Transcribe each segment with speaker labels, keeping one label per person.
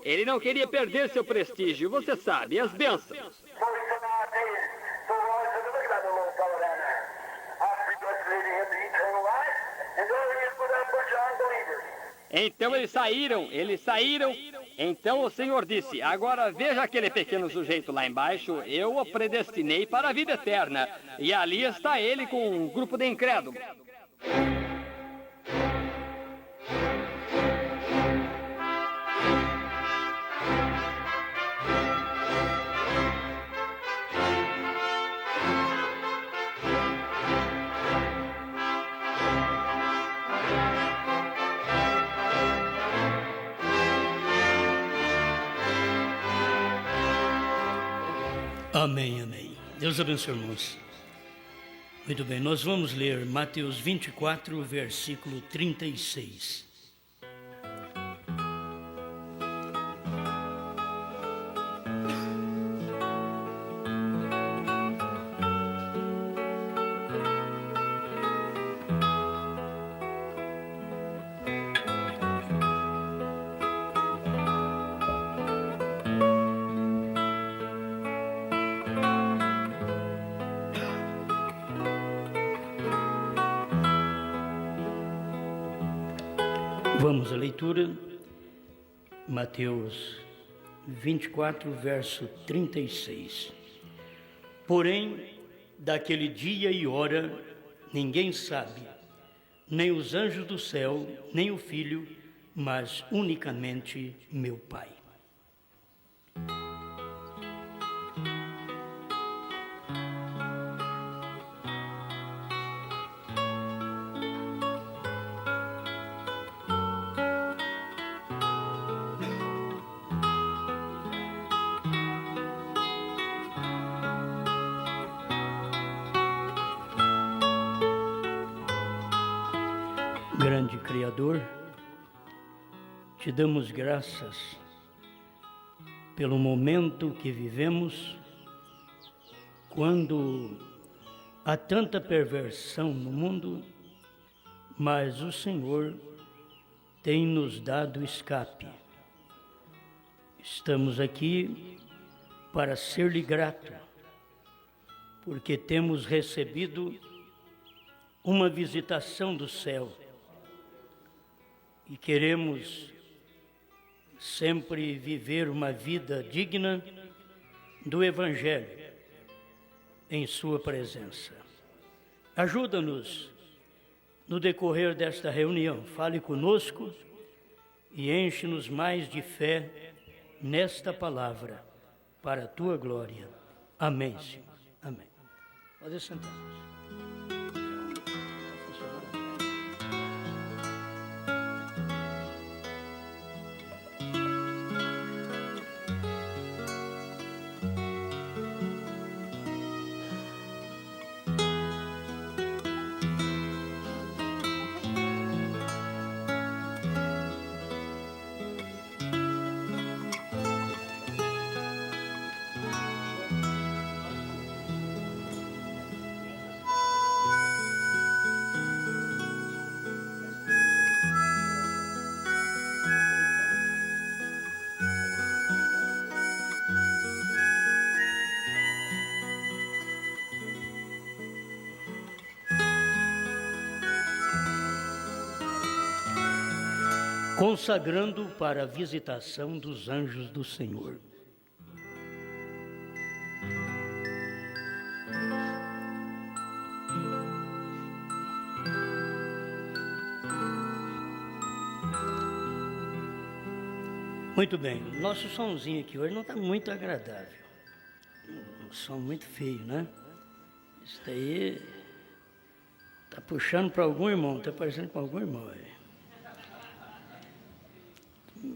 Speaker 1: Ele não queria perder seu prestígio, você sabe, as bênçãos. Então eles saíram. Então o Senhor disse, agora veja aquele pequeno sujeito lá embaixo, eu o predestinei para a vida eterna. E ali está ele com um grupo de incrédulos.
Speaker 2: Amém, amém. Deus abençoe, irmãos. Muito bem, nós vamos ler Mateus 24, versículo 36. Vamos à leitura, Mateus 24, verso 36. Porém, daquele dia e hora, ninguém sabe, nem os anjos do céu, nem o Filho, mas unicamente meu Pai. Grande Criador, te damos graças pelo momento que vivemos, quando há tanta perversão no mundo, mas o Senhor tem nos dado escape. Estamos aqui para ser-lhe grato, porque temos recebido uma visitação do céu. E queremos sempre viver uma vida digna do Evangelho em sua presença. Ajuda-nos no decorrer desta reunião, fale conosco e enche-nos mais de fé nesta palavra, para a tua glória. Amém, Senhor. Amém. Pode sentar. Consagrando para a visitação dos anjos do Senhor. Muito bem, nosso somzinho aqui hoje não está muito agradável. Um som muito feio, né? Isso daí está puxando para algum irmão, está parecendo com algum irmão aí.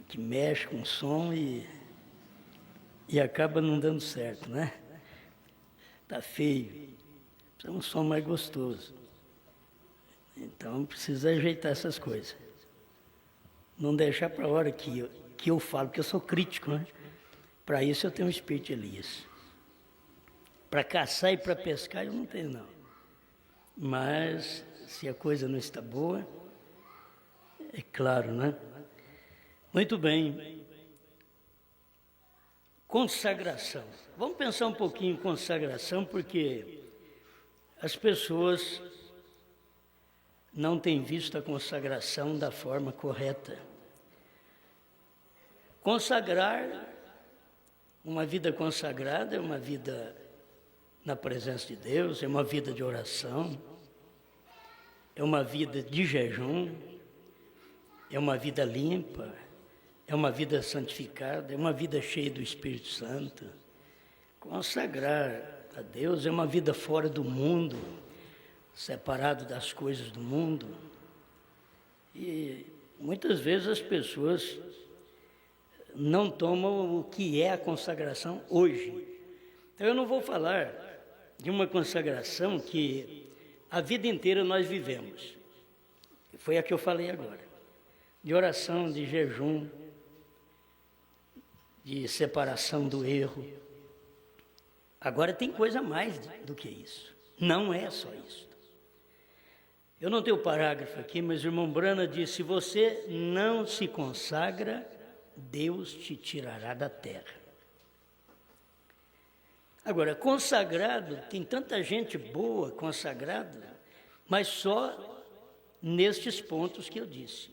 Speaker 2: Que mexe com o som e acaba não dando certo, né? Tá feio, precisa um som mais gostoso. Então precisa ajeitar essas coisas. Não deixar para a hora que eu falo, porque eu sou crítico, né? Para isso eu tenho um espírito de Elias. Para caçar e para pescar eu não tenho, não. Mas se a coisa não está boa, é claro, né? Muito bem, Consagração. Vamos pensar um pouquinho em consagração, porque as pessoas não têm visto a consagração da forma correta. Consagrar, uma vida consagrada é uma vida na presença de Deus, é uma vida de oração, é uma vida de jejum, é uma vida limpa, é uma vida santificada, é uma vida cheia do Espírito Santo. Consagrar a Deus é uma vida fora do mundo, separado das coisas do mundo. E muitas vezes as pessoas não tomam o que é a consagração hoje. Então eu não vou falar de uma consagração que a vida inteira nós vivemos. Foi a que eu falei agora. De oração, de jejum, de separação do erro. Agora tem coisa a mais do que isso. Não é só isso. Eu não tenho o parágrafo aqui, mas o irmão Brana disse: se você não se consagra, Deus te tirará da terra. Agora, consagrado, tem tanta gente boa consagrada, mas só nestes pontos que eu disse.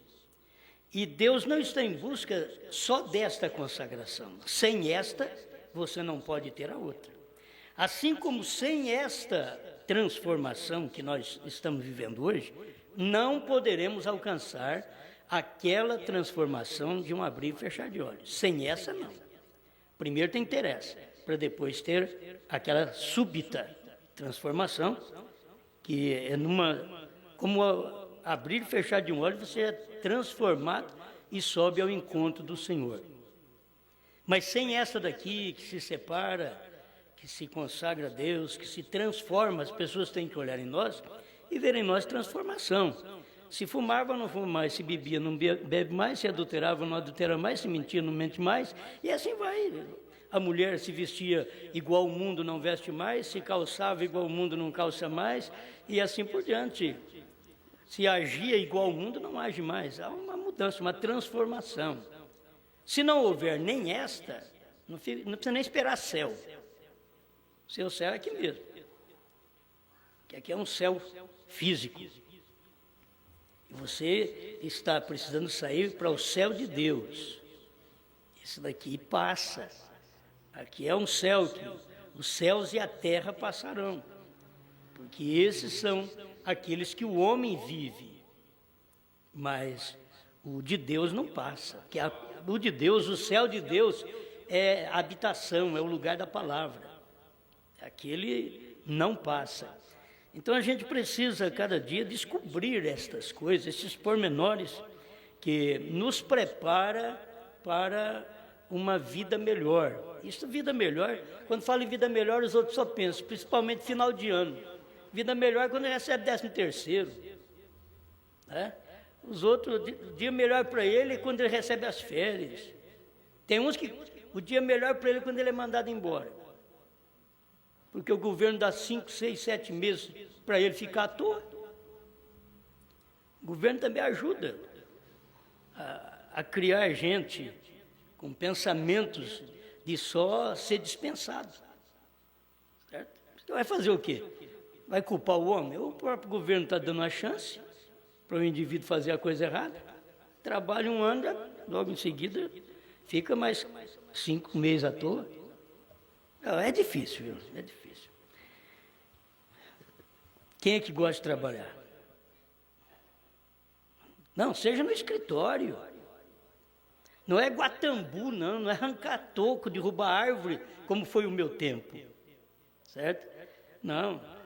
Speaker 2: E Deus não está em busca só desta consagração. Sem esta, você não pode ter a outra. Assim como sem esta transformação que nós estamos vivendo hoje, não poderemos alcançar aquela transformação de um abrir e fechar de olhos. Sem essa, não. Primeiro tem que ter essa, para depois ter aquela súbita transformação, que é como abrir e fechar de um olho, você é transformado e sobe ao encontro do Senhor. Mas sem essa daqui, que se separa, que se consagra a Deus, que se transforma, as pessoas têm que olhar em nós e ver em nós transformação. Se fumava, não fuma mais, se bebia, não bebe mais, se adulterava, não adultera mais, se mentia, não mente mais, e assim vai. A mulher se vestia igual o mundo, não veste mais, se calçava igual o mundo, não calça mais, e assim por diante. Se agia igual o mundo, não age mais. Há uma mudança, uma transformação. Se não houver nem esta, não precisa nem esperar céu. O seu céu é aqui mesmo. Que aqui é um céu físico. E você está precisando sair para o céu de Deus. Esse daqui passa. Aqui é um céu que os céus e a terra passarão. Porque esses são aqueles que o homem vive. Mas o de Deus não passa. Porque o de Deus, o céu de Deus é a habitação, é o lugar da palavra. Aquele não passa. Então a gente precisa cada dia descobrir estas coisas, esses pormenores que nos prepara para uma vida melhor. Isso, vida melhor, quando falo em vida melhor, os outros só pensam, principalmente final de ano. Vida melhor é quando recebe 13º. Né? Os outros, o dia melhor para ele é quando ele recebe as férias. Tem uns que o dia melhor para ele é quando ele é mandado embora. Porque o governo dá 5, 6, 7 meses para ele ficar à toa. O governo também ajuda a criar gente com pensamentos de só ser dispensado. Certo? Então vai fazer o quê? Vai culpar o homem? O próprio governo está dando uma chance para o indivíduo fazer a coisa errada. Trabalha um ano, logo em seguida fica mais 5 meses à toa. Não, é difícil, viu? É difícil. Quem é que gosta de trabalhar? Não, seja no escritório. Não é Guatambu, não é arrancar toco, derrubar árvore, como foi o meu tempo. Certo? Não.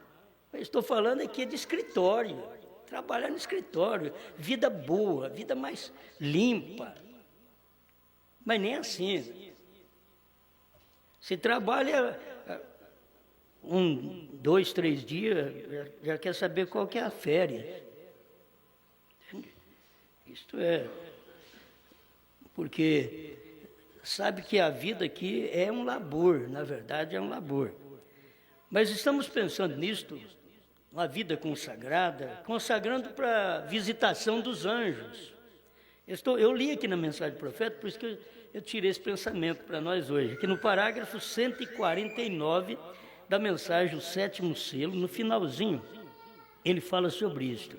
Speaker 2: Eu estou falando aqui de escritório. Trabalhar no escritório. Vida boa, vida mais limpa. Mas nem assim. Se trabalha 1, 2, 3 dias, já quer saber qual que é a férias. Isto é, porque sabe que a vida aqui é um labor, na verdade é um labor. Mas estamos pensando nisto, uma vida consagrada, consagrando para a visitação dos anjos. Eu li aqui na mensagem do profeta, por isso que eu tirei esse pensamento para nós hoje, que no parágrafo 149 da mensagem, o sétimo selo, no finalzinho, ele fala sobre isto.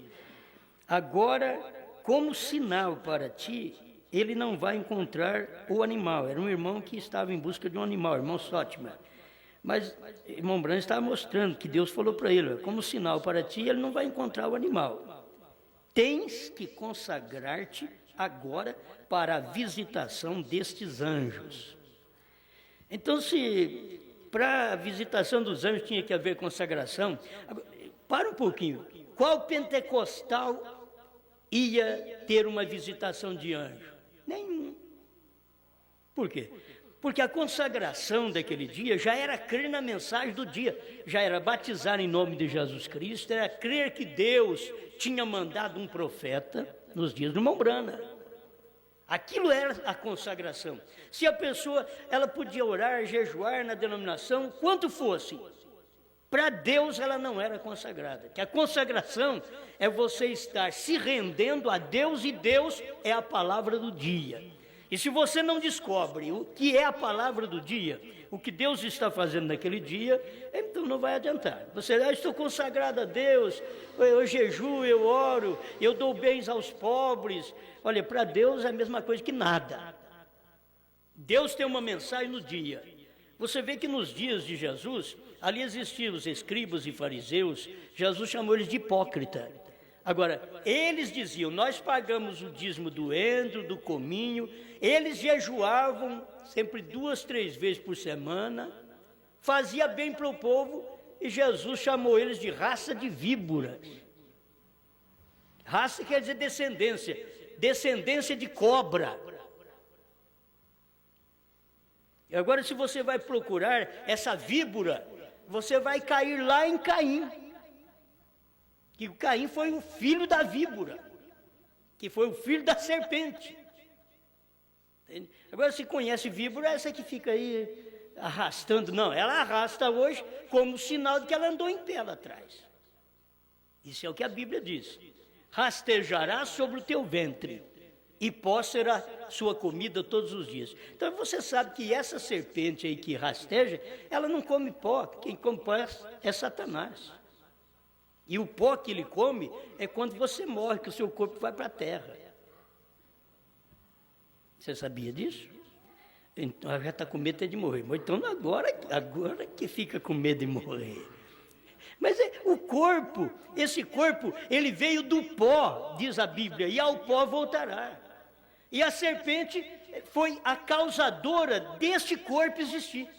Speaker 2: Agora, como sinal para ti, ele não vai encontrar o animal. Era um irmão que estava em busca de um animal, irmão Sótima. Mas irmão Branham estava mostrando que Deus falou para ele, como sinal para ti, ele não vai encontrar o animal. Tens que consagrar-te agora para a visitação destes anjos. Então, se para a visitação dos anjos tinha que haver consagração, para um pouquinho. Qual pentecostal ia ter uma visitação de anjo? Nenhum. Por quê? Porque a consagração daquele dia já era crer na mensagem do dia, já era batizar em nome de Jesus Cristo, era crer que Deus tinha mandado um profeta nos dias do irmão Branham. Aquilo era a consagração. Se a pessoa, ela podia orar, jejuar na denominação, quanto fosse, para Deus ela não era consagrada. Que a consagração é você estar se rendendo a Deus, e Deus é a palavra do dia. E se você não descobre o que é a palavra do dia, o que Deus está fazendo naquele dia, então não vai adiantar. Você, estou consagrado a Deus, eu jejuo, eu oro, eu dou bens aos pobres. Olha, para Deus é a mesma coisa que nada. Deus tem uma mensagem no dia. Você vê que nos dias de Jesus, ali existiam os escribas e fariseus, Jesus chamou eles de hipócrita. Agora, eles diziam, nós pagamos o dízimo do endro, do cominho, eles jejuavam sempre 2, 3 vezes por semana, fazia bem para o povo, e Jesus chamou eles de raça de víboras. Raça quer dizer descendência, descendência de cobra. E agora, se você vai procurar essa víbora, você vai cair lá em Caim. Que o Caim foi o filho da víbora, que foi o filho da serpente. Entende? Agora, se conhece víbora, essa que fica aí arrastando. Não, ela arrasta hoje como sinal de que ela andou em pé lá atrás. Isso é o que a Bíblia diz. Rastejará sobre o teu ventre, e pó será sua comida todos os dias. Então você sabe que essa serpente aí que rasteja, ela não come pó, quem come pó é Satanás. E o pó que ele come é quando você morre, que o seu corpo vai para a terra. Você sabia disso? Então já está com medo de morrer. Mas então agora que fica com medo de morrer. Mas o corpo, esse corpo, ele veio do pó, diz a Bíblia, e ao pó voltará. E a serpente foi a causadora deste corpo existir.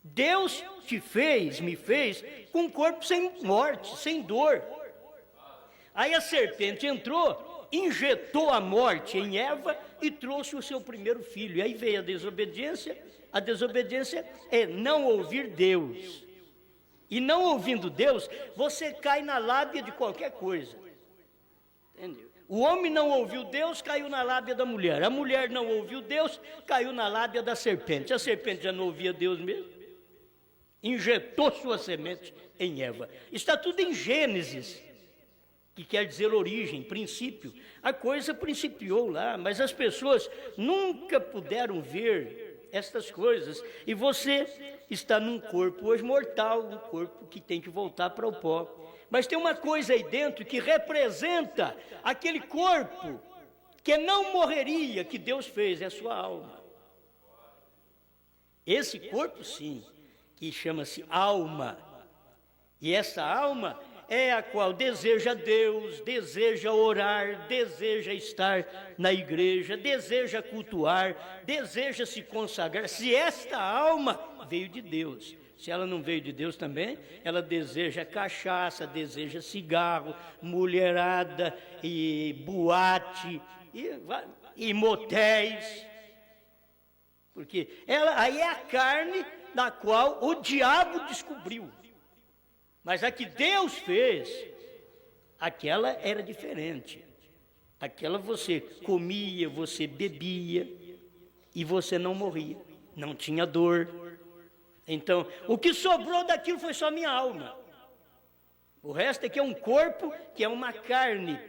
Speaker 2: Deus te fez, me fez, com um corpo sem morte, sem dor. Aí a serpente entrou, injetou a morte em Eva e trouxe o seu primeiro filho. E aí veio a desobediência. A desobediência é não ouvir Deus. E não ouvindo Deus, você cai na lábia de qualquer coisa. Entendeu? O homem não ouviu Deus, caiu na lábia da mulher. A mulher não ouviu Deus, caiu na lábia da serpente. A serpente já não ouvia Deus mesmo. Injetou sua semente em Eva. Está tudo em Gênesis, que quer dizer origem, princípio. A coisa principiou lá, mas as pessoas nunca puderam ver estas coisas. E você está num corpo hoje mortal, um corpo que tem que voltar para o pó. Mas tem uma coisa aí dentro que representa aquele corpo que não morreria, que Deus fez, é a sua alma. Esse corpo, sim, que chama-se alma. E essa alma é a qual deseja Deus, deseja orar, deseja estar na igreja, deseja cultuar, deseja se consagrar. Se esta alma veio de Deus, se ela não veio de Deus também, ela deseja cachaça, deseja cigarro, mulherada e boate e motéis. Porque ela aí é a carne da qual o diabo descobriu. Mas a que Deus fez, aquela era diferente. Aquela você comia, você bebia e você não morria, não tinha dor. Então, o que sobrou daquilo foi só minha alma. O resto é que é um corpo, que é uma carne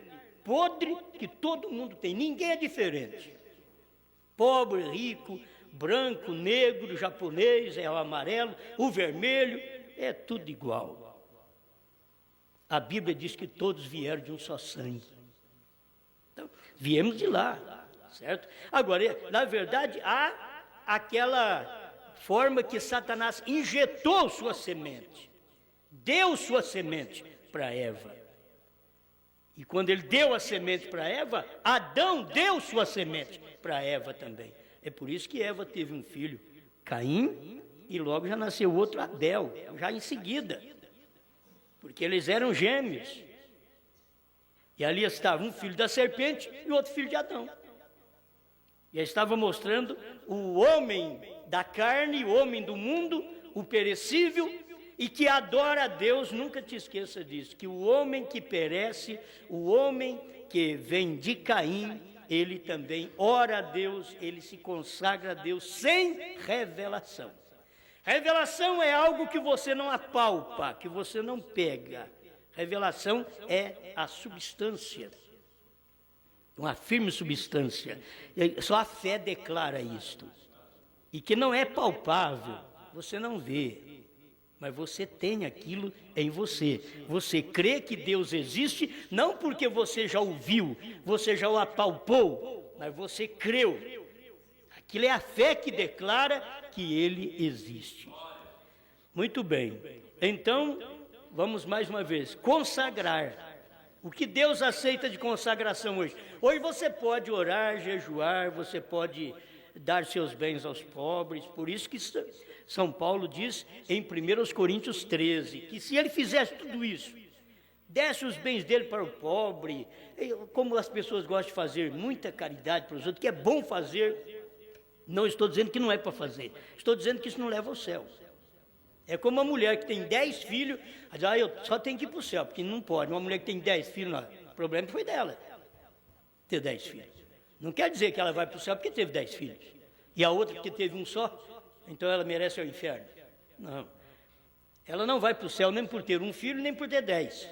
Speaker 2: podre que todo mundo tem, ninguém é diferente. Pobre, rico, branco, negro, japonês, é o amarelo, o vermelho, é tudo igual. A Bíblia diz que todos vieram de um só sangue. Então, viemos de lá, certo? Agora, na verdade, há aquela forma que Satanás injetou sua semente, deu sua semente para Eva. E quando ele deu a semente para Eva, Adão deu sua semente para Eva também. É por isso que Eva teve um filho, Caim, e logo já nasceu outro, Abel, já em seguida. Porque eles eram gêmeos. E ali estava um filho da serpente e outro filho de Adão. E aí estava mostrando o homem da carne, o homem do mundo, o perecível, e que adora a Deus. Nunca te esqueça disso, que o homem que perece, o homem que vem de Caim, ele também ora a Deus, ele se consagra a Deus sem revelação. Revelação é algo que você não apalpa, que você não pega. Revelação é a substância, uma firme substância. Só a fé declara isto. E que não é palpável, você não vê, mas você tem aquilo em você. Você crê que Deus existe, não porque você já o viu, você já o apalpou, mas você creu. Aquilo é a fé que declara que ele existe. Muito bem. Então, vamos mais uma vez, consagrar. O que Deus aceita de consagração hoje? Hoje você pode orar, jejuar, você pode dar seus bens aos pobres. Por isso que São Paulo diz em 1 Coríntios 13, que se ele fizesse tudo isso, desse os bens dele para o pobre, como as pessoas gostam de fazer muita caridade para os outros, que é bom fazer. Não estou dizendo que não é para fazer, estou dizendo que isso não leva ao céu. É como uma mulher que tem 10 filhos, diz, eu só tenho que ir para o céu, porque não pode. Uma mulher que tem 10 filhos, não, o problema foi dela, ter 10 filhos. Não quer dizer que ela vai para o céu porque teve 10 filhos. E a outra porque teve um só, então ela merece o inferno. Não. Ela não vai para o céu nem por ter um filho, nem por ter 10.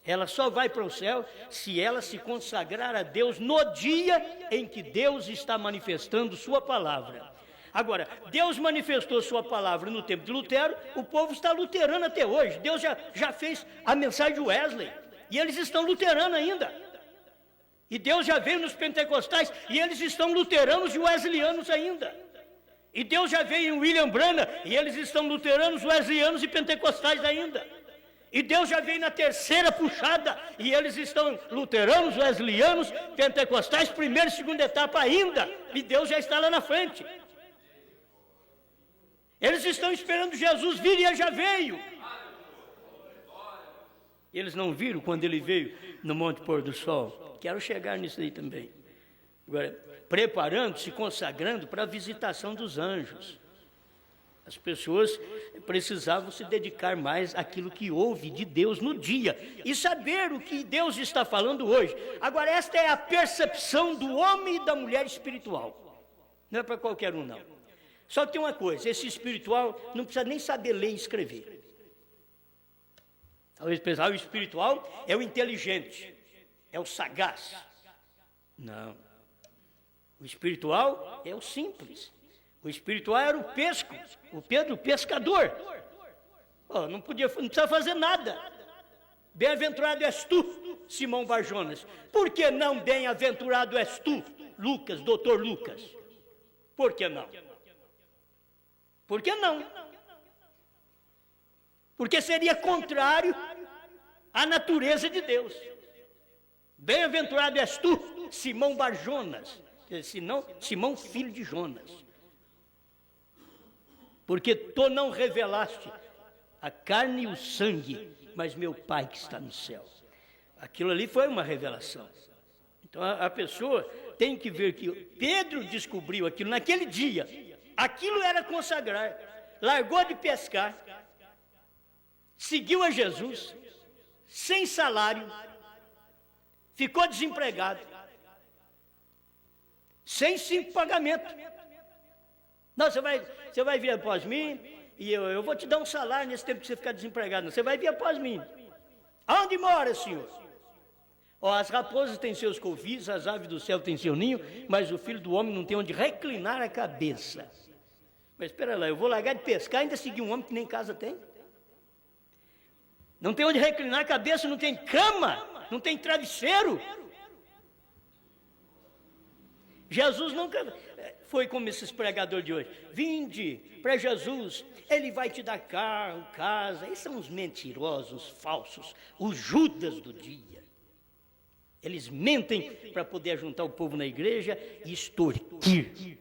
Speaker 2: Ela só vai para o céu se ela se consagrar a Deus no dia em que Deus está manifestando sua palavra. Agora, Deus manifestou sua palavra no tempo de Lutero, o povo está luterano até hoje. Deus já fez a mensagem de Wesley, e eles estão luteranos ainda. E Deus já veio nos pentecostais, e eles estão luteranos e wesleyanos ainda. E Deus já veio em William Branham, e eles estão luteranos, wesleyanos e pentecostais ainda. E Deus já veio na terceira puxada, e eles estão luteranos, wesleyanos, pentecostais, primeira e segunda etapa ainda. E Deus já está lá na frente. Eles estão esperando Jesus vir e ele já veio. Eles não viram quando ele veio no Monte Pôr do Sol. Quero chegar nisso aí também. Agora, preparando-se, consagrando para a visitação dos anjos. As pessoas precisavam se dedicar mais àquilo que houve de Deus no dia e saber o que Deus está falando hoje. Agora, esta é a percepção do homem e da mulher espiritual. Não é para qualquer um, não. Só que tem uma coisa, esse espiritual não precisa nem saber ler e escrever. Talvez pensar, o espiritual é o inteligente, é o sagaz. Não. O espiritual é o simples. O espiritual era o pesco, o Pedro, o pescador. Não precisa fazer nada. Bem-aventurado és tu, Simão Barjonas. Por que não bem-aventurado és tu, Lucas, doutor Lucas? Por que não? Por que não? Porque seria contrário à natureza de Deus. Bem-aventurado és tu, Simão Barjonas, senão Simão filho de Jonas. Porque tu não revelaste a carne e o sangue, mas meu Pai que está no céu. Aquilo ali foi uma revelação. Então a pessoa tem que ver que Pedro descobriu aquilo naquele dia. Aquilo era consagrar. Largou de pescar, seguiu a Jesus, sem salário, ficou desempregado, sem 5 pagamentos. Não, você vai vir após mim, e eu vou te dar um salário nesse tempo que você ficar desempregado. Não, você vai vir após mim. Aonde mora, senhor? Ó, as raposas têm seus covis, as aves do céu têm seu ninho, mas o filho do homem não tem onde reclinar a cabeça. Mas espera lá, eu vou largar de pescar e ainda seguir um homem que nem casa tem? Não tem onde reclinar a cabeça, não tem cama, não tem travesseiro. Jesus nunca foi como esses pregadores de hoje. Vinde para Jesus, Ele vai te dar carro, casa. Esses são os mentirosos, os falsos, os Judas do dia. Eles mentem para poder juntar o povo na igreja e extorquir.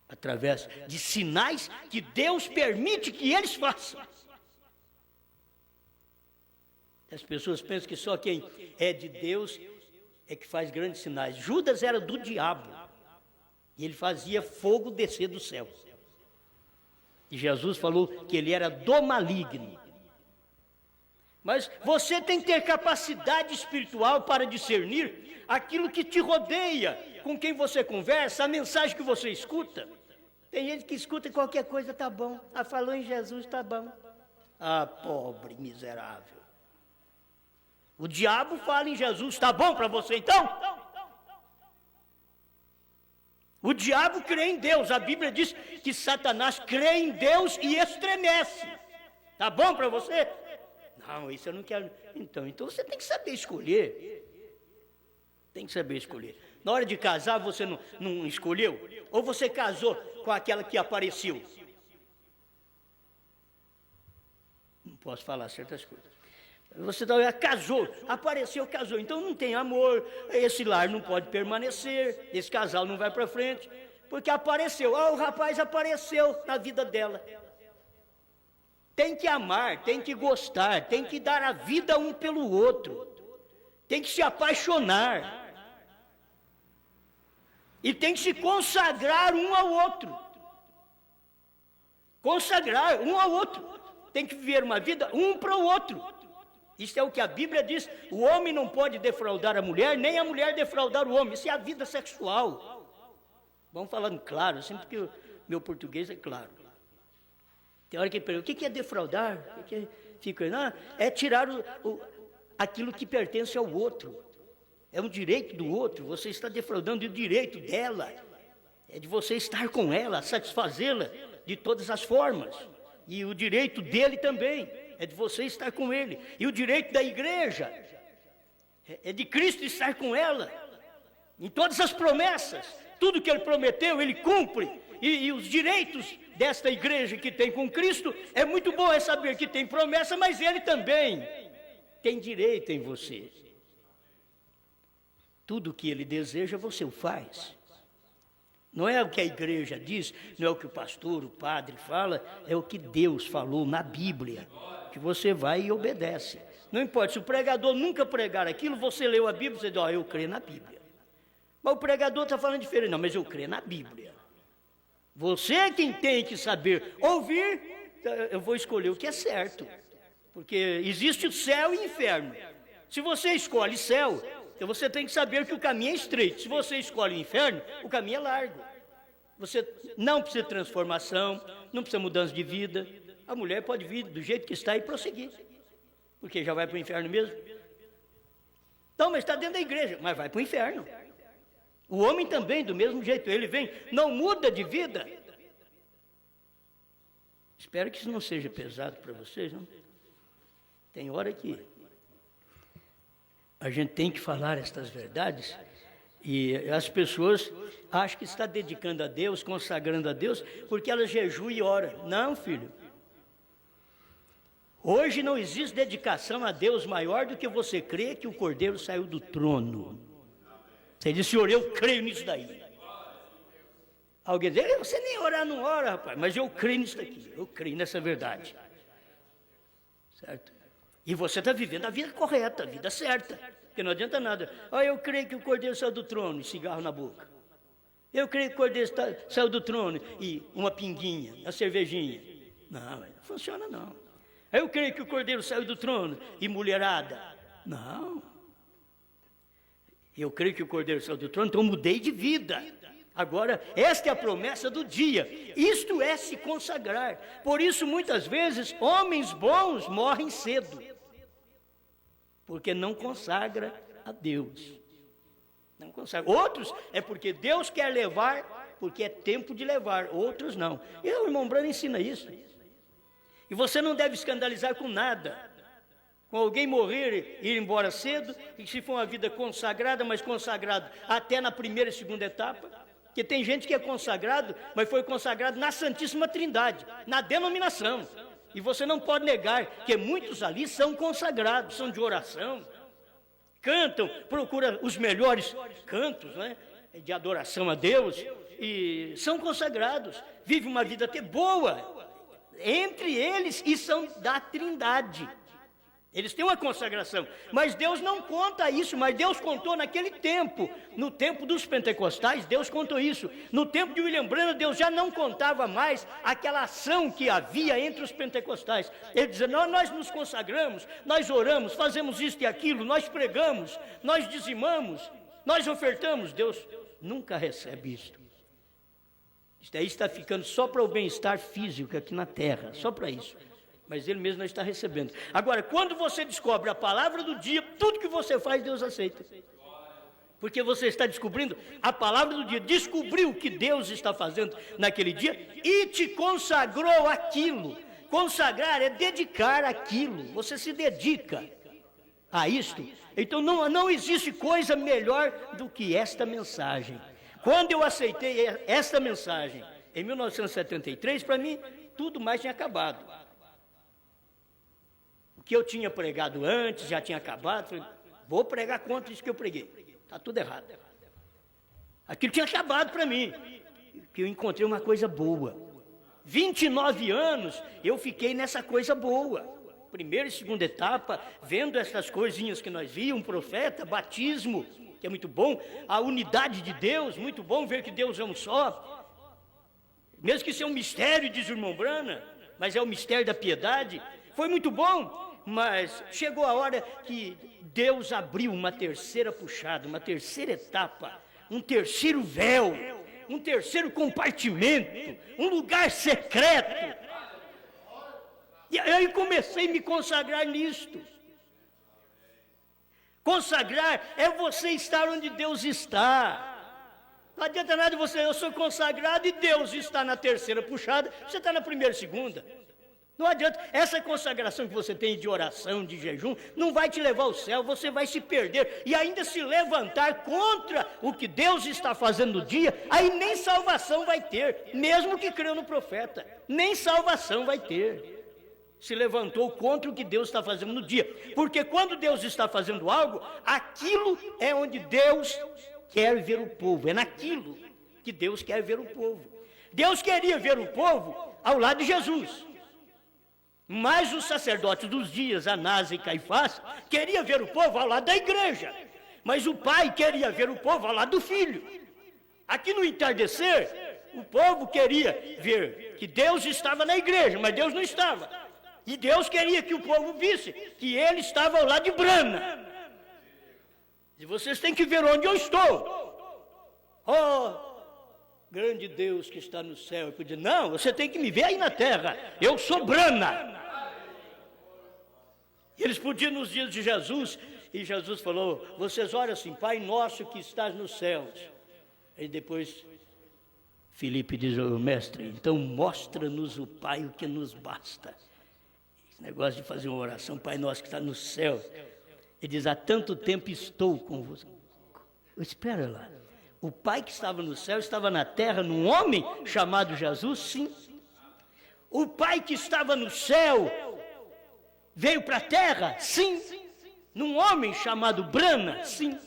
Speaker 2: Através de sinais que Deus permite que eles façam. As pessoas pensam que só quem é de Deus é que faz grandes sinais. Judas era do diabo. E ele fazia fogo descer do céu. E Jesus falou que ele era do maligno. Mas você tem que ter capacidade espiritual para discernir aquilo que te rodeia, com quem você conversa, a mensagem que você escuta. Tem gente que escuta qualquer coisa, tá bom. Ah, falou em Jesus, tá bom. Ah, pobre, miserável. O diabo fala em Jesus, tá bom para você então? O diabo crê em Deus. A Bíblia diz que Satanás crê em Deus e estremece. Tá bom para você? Não, isso eu não quero. Então você tem que saber escolher. Tem que saber escolher. Na hora de casar, você não escolheu? Ou você casou com aquela que apareceu? Não posso falar certas coisas. Você casou, apareceu, casou. Então não tem amor, esse lar não pode permanecer, esse casal não vai para frente, porque apareceu. Ah, o rapaz apareceu na vida dela. Tem que amar, tem que gostar, tem que dar a vida um pelo outro. Tem que se apaixonar. E tem que se consagrar um ao outro. Consagrar um ao outro. Tem que viver uma vida um para o outro. Isso é o que a Bíblia diz. O homem não pode defraudar a mulher, nem a mulher defraudar o homem. Isso é a vida sexual. Vamos falando claro, sempre que o meu português é claro. Tem hora que ele pergunta, o que é defraudar? O que fica? Não, é tirar aquilo que pertence ao outro. É um direito do outro, você está defraudando o direito dela. É de você estar com ela, satisfazê-la de todas as formas. E o direito dele também, é de você estar com ele. E o direito da igreja, é de Cristo estar com ela. Em todas as promessas, tudo que ele prometeu, ele cumpre. E os direitos desta igreja que tem com Cristo, é muito bom saber que tem promessa, mas ele também tem direito em você. Tudo o que ele deseja, você o faz. Não é o que a igreja diz, não é o que o pastor, o padre fala, é o que Deus falou na Bíblia, que você vai e obedece. Não importa, se o pregador nunca pregar aquilo, você leu a Bíblia, você diz, eu creio na Bíblia. Mas o pregador está falando diferente, não, mas eu creio na Bíblia. Você é quem tem que saber ouvir, eu vou escolher o que é certo, porque existe o céu e o inferno. Se você escolhe céu, então você tem que saber que o caminho é estreito. Se você escolhe o inferno, o caminho é largo. Você não precisa de transformação, não precisa de mudança de vida. A mulher pode vir do jeito que está e prosseguir, porque já vai para o inferno mesmo. Então, mas está dentro da igreja, mas vai para o inferno. O homem também, do mesmo jeito, ele vem, não muda de vida. Espero que isso não seja pesado para vocês, não? Tem hora que a gente tem que falar estas verdades e as pessoas acham que está dedicando a Deus, consagrando a Deus, porque elas jejuam e oram. Não, filho. Hoje não existe dedicação a Deus maior do que você crer que o Cordeiro saiu do trono. Você diz, Senhor, eu creio nisso daí. Alguém diz, você nem orar não ora, rapaz, mas eu creio nisso daqui, eu creio nessa verdade. Certo? E você está vivendo a vida correta, a vida certa. Porque não adianta nada. Eu creio que o Cordeiro saiu do trono e cigarro na boca. Eu creio que o Cordeiro saiu do trono e uma pinguinha, uma cervejinha. Não funciona não. Eu creio que o Cordeiro saiu do trono e mulherada. Não. Eu creio que o Cordeiro saiu do trono, então eu mudei de vida. Agora, esta é a promessa do dia. Isto é se consagrar. Por isso, muitas vezes, homens bons morrem cedo. porque não consagra a Deus. Não consagra. Outros é porque Deus quer levar, porque é tempo de levar. Outros não. E o irmão Brano ensina isso. E você não deve escandalizar com nada. Com alguém morrer e ir embora cedo, e se for uma vida consagrada, mas consagrado até na primeira e segunda etapa, porque tem gente que é consagrado, mas foi consagrado na Santíssima Trindade, na denominação. E você não pode negar que muitos ali são consagrados, são de oração, cantam, procuram os melhores cantos, né, de adoração a Deus, e são consagrados, vivem uma vida até boa entre eles e são da Trindade. Eles têm uma consagração, mas Deus não conta isso, mas Deus contou naquele tempo, no tempo dos pentecostais, Deus contou isso. No tempo de William Branham, Deus já não contava mais aquela ação que havia entre os pentecostais. Ele dizia, nós nos consagramos, nós oramos, fazemos isto e aquilo, nós pregamos, nós dizimamos, nós ofertamos. Deus nunca recebe isso. Isso daí está ficando só para o bem-estar físico aqui na terra, só para isso. Mas Ele mesmo não está recebendo. Agora, quando você descobre a palavra do dia, tudo que você faz, Deus aceita. Porque você está descobrindo a palavra do dia, descobriu o que Deus está fazendo naquele dia e te consagrou aquilo. Consagrar é dedicar aquilo, você se dedica a isto. Então não existe coisa melhor do que esta mensagem. Quando eu aceitei esta mensagem, em 1973, para mim, tudo mais tinha acabado. O que eu tinha pregado antes, já tinha acabado, falei, vou pregar contra isso que eu preguei. Está tudo errado. Aquilo tinha acabado para mim, que eu encontrei uma coisa boa. 29 anos eu fiquei nessa coisa boa. Primeira e segunda etapa, vendo essas coisinhas que nós víamos, profeta, batismo, que é muito bom, a unidade de Deus, muito bom ver que Deus é um só. Mesmo que seja um mistério, diz o irmão Brana, mas é o mistério da piedade. Foi muito bom, mas chegou a hora que Deus abriu uma terceira puxada, uma terceira etapa, um terceiro véu, um terceiro compartimento, um lugar secreto. E aí comecei a me consagrar nisto. Consagrar é você estar onde Deus está. Não adianta nada você, eu sou consagrado e Deus está na terceira puxada, você está na primeira e segunda. Não adianta, essa consagração que você tem de oração, de jejum, não vai te levar ao céu, você vai se perder e ainda se levantar contra o que Deus está fazendo no dia, aí nem salvação vai ter, mesmo que creu no profeta, nem salvação vai ter. Se levantou contra o que Deus está fazendo no dia, porque quando Deus está fazendo algo, aquilo é onde Deus quer ver o povo, é naquilo que Deus quer ver o povo. Deus queria ver o povo ao lado de Jesus. Mas os sacerdotes dos dias, Anás e Caifás, queriam ver o povo ao lado da igreja. Mas o pai queria ver o povo ao lado do filho. Aqui no entardecer, o povo queria ver que Deus estava na igreja, mas Deus não estava. E Deus queria que o povo visse que Ele estava ao lado de Brana. E vocês têm que ver onde eu estou. Oh, grande Deus que está no céu. Eu podia, não, você tem que me ver aí na terra. Eu sou Brana. Eles podiam nos dias de Jesus, e Jesus falou, vocês oram assim, Pai nosso que estás nos céus. E depois, Filipe diz, oh, mestre, então mostra-nos o Pai o que nos basta. Esse negócio de fazer uma oração, Pai nosso que está nos céus. Ele diz, há tanto tempo estou convosco. Espera lá, o Pai que estava no céu estava na terra, num homem chamado Jesus? Sim. O Pai que estava no céu veio para a terra? Sim. Num homem chamado Brana? Sim.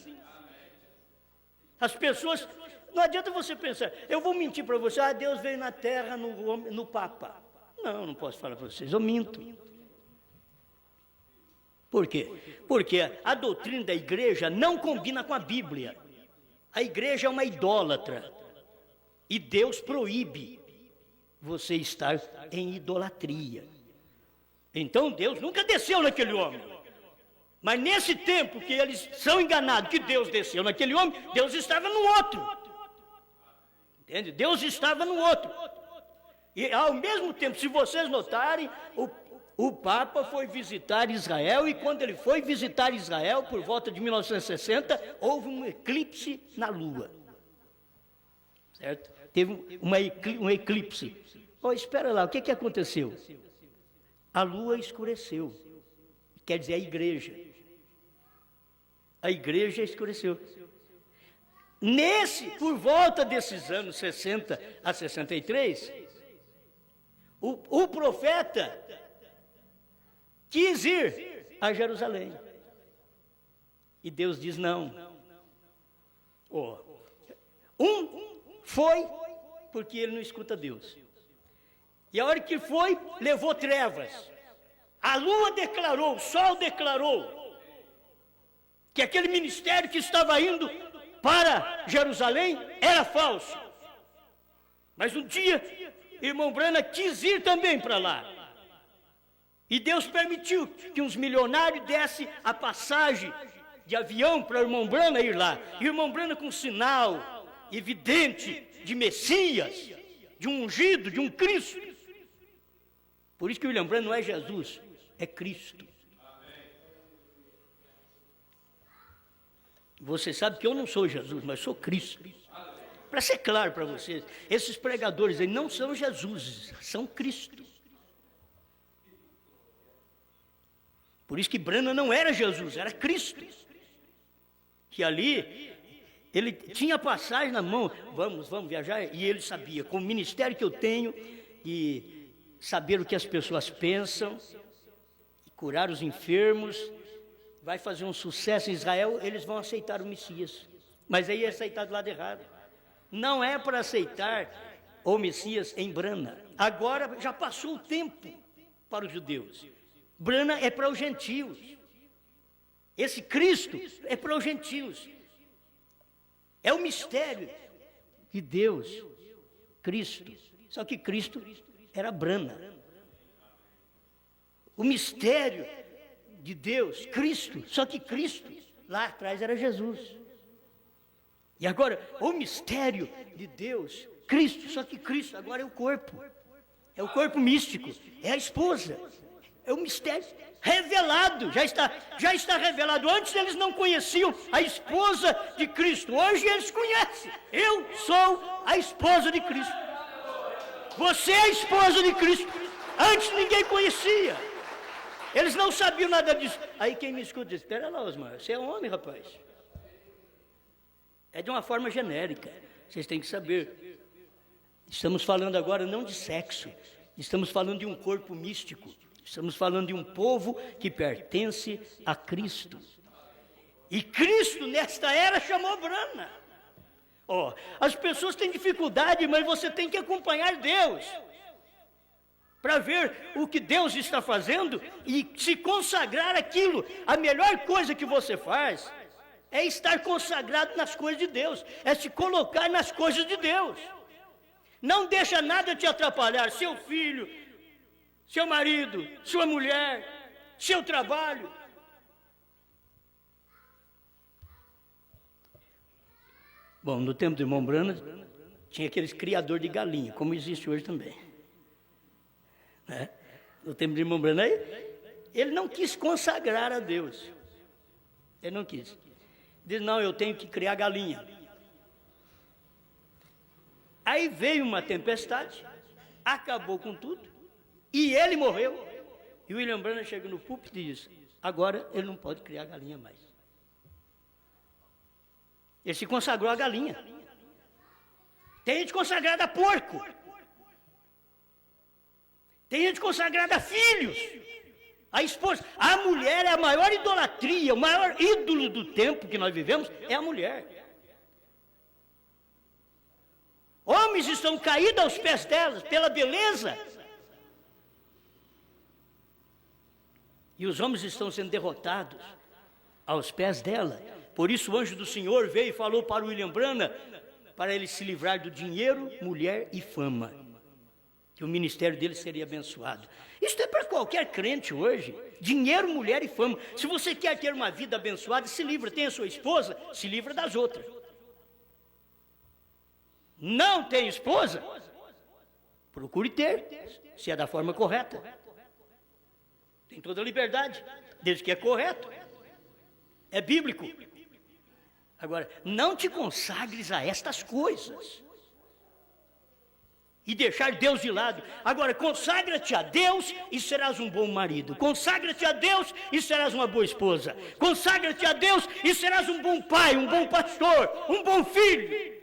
Speaker 2: As pessoas, não adianta você pensar, eu vou mentir para você, Deus veio na terra no Papa. Não posso falar para vocês, eu minto. Por quê? Porque a doutrina da igreja não combina com a Bíblia. A igreja é uma idólatra. E Deus proíbe você estar em idolatria. Então Deus nunca desceu naquele homem. Mas nesse tempo que eles são enganados que Deus desceu naquele homem, Deus estava no outro. Entende? Deus estava no outro. E ao mesmo tempo, se vocês notarem, o Papa foi visitar Israel, e quando ele foi visitar Israel, por volta de 1960, houve um eclipse na Lua. Certo? Teve um eclipse. Espera lá, o que aconteceu? A Lua escureceu. Quer dizer, a igreja. A igreja escureceu. Por volta desses anos 60 a 63, o profeta quis ir a Jerusalém. E Deus diz não. Foi porque ele não escuta Deus. E a hora que foi, levou trevas. A lua declarou, o sol declarou que aquele ministério que estava indo para Jerusalém era falso. Mas um dia, irmão Branham quis ir também para lá. E Deus permitiu que uns milionários dessem a passagem de avião para o irmão Branham ir lá. E o irmão Branham com sinal evidente de Messias, de um ungido, de um Cristo. Por isso que o William Branham não é Jesus, é Cristo. Você sabe que eu não sou Jesus, mas sou Cristo. Para ser claro para vocês, esses pregadores aí não são Jesus, são Cristo. Por isso que Branham não era Jesus, era Cristo. Que ali, ele tinha passagem na mão, vamos viajar, e ele sabia, com o ministério que eu tenho, e saber o que as pessoas pensam, e curar os enfermos, vai fazer um sucesso em Israel, eles vão aceitar o Messias. Mas aí é aceitar do lado errado. Não é para aceitar o Messias em Branham. Agora já passou o tempo para os judeus. Branham é para os gentios. Esse Cristo é para os gentios. É o mistério de Deus, Cristo. Só que Cristo era Branham. O mistério de Deus, Cristo. Só que Cristo, lá atrás, era Jesus. E agora, o mistério de Deus, Cristo. Só que Cristo agora é o corpo. É o corpo místico. É a esposa. É o mistério revelado. Já está revelado. Antes eles não conheciam a esposa de Cristo. Hoje eles conhecem. Eu sou a esposa de Cristo. Você é a esposa de Cristo. Antes ninguém conhecia. Eles não sabiam nada disso. Aí quem me escuta diz, espera lá, Osmar, você é homem, rapaz. É de uma forma genérica. Vocês têm que saber. Estamos falando agora não de sexo. Estamos falando de um corpo místico. Estamos falando de um povo que pertence a Cristo. E Cristo, nesta era, chamou Branham. As pessoas têm dificuldade, mas você tem que acompanhar Deus. Para ver o que Deus está fazendo e se consagrar aquilo. A melhor coisa que você faz é estar consagrado nas coisas de Deus. É se colocar nas coisas de Deus. Não deixa nada te atrapalhar. Seu filho, seu marido, sua mulher, seu trabalho. Bom, no tempo do irmão Branham, tinha aqueles criadores de galinha, como existe hoje também. No tempo do irmão Branham, ele não quis consagrar a Deus. Ele não quis. Diz, não, eu tenho que criar galinha. Aí veio uma tempestade, acabou com tudo, e ele morreu. E o William Branham chega no púlpito e diz, agora ele não pode criar galinha mais. Ele se consagrou a galinha. Tem gente consagrada a porco. Tem gente consagrada a filhos. A esposa. A mulher é a maior idolatria, o maior ídolo do tempo que nós vivemos é a mulher. Homens estão caídos aos pés delas pela beleza. E os homens estão sendo derrotados aos pés dela. Por isso o anjo do Senhor veio e falou para o William Branham, para ele se livrar do dinheiro, mulher e fama. Que o ministério dele seria abençoado. Isso é para qualquer crente hoje. Dinheiro, mulher e fama. Se você quer ter uma vida abençoada, se livra. Tem a sua esposa, se livra das outras. Não tem esposa? Procure ter, se é da forma correta. Tem toda a liberdade, desde que é correto, é bíblico. Agora, não te consagres a estas coisas e deixar Deus de lado. Agora, consagra-te a Deus e serás um bom marido. Consagra-te a Deus e serás uma boa esposa. Consagra-te a Deus e serás um bom pai, um bom pastor, um bom filho.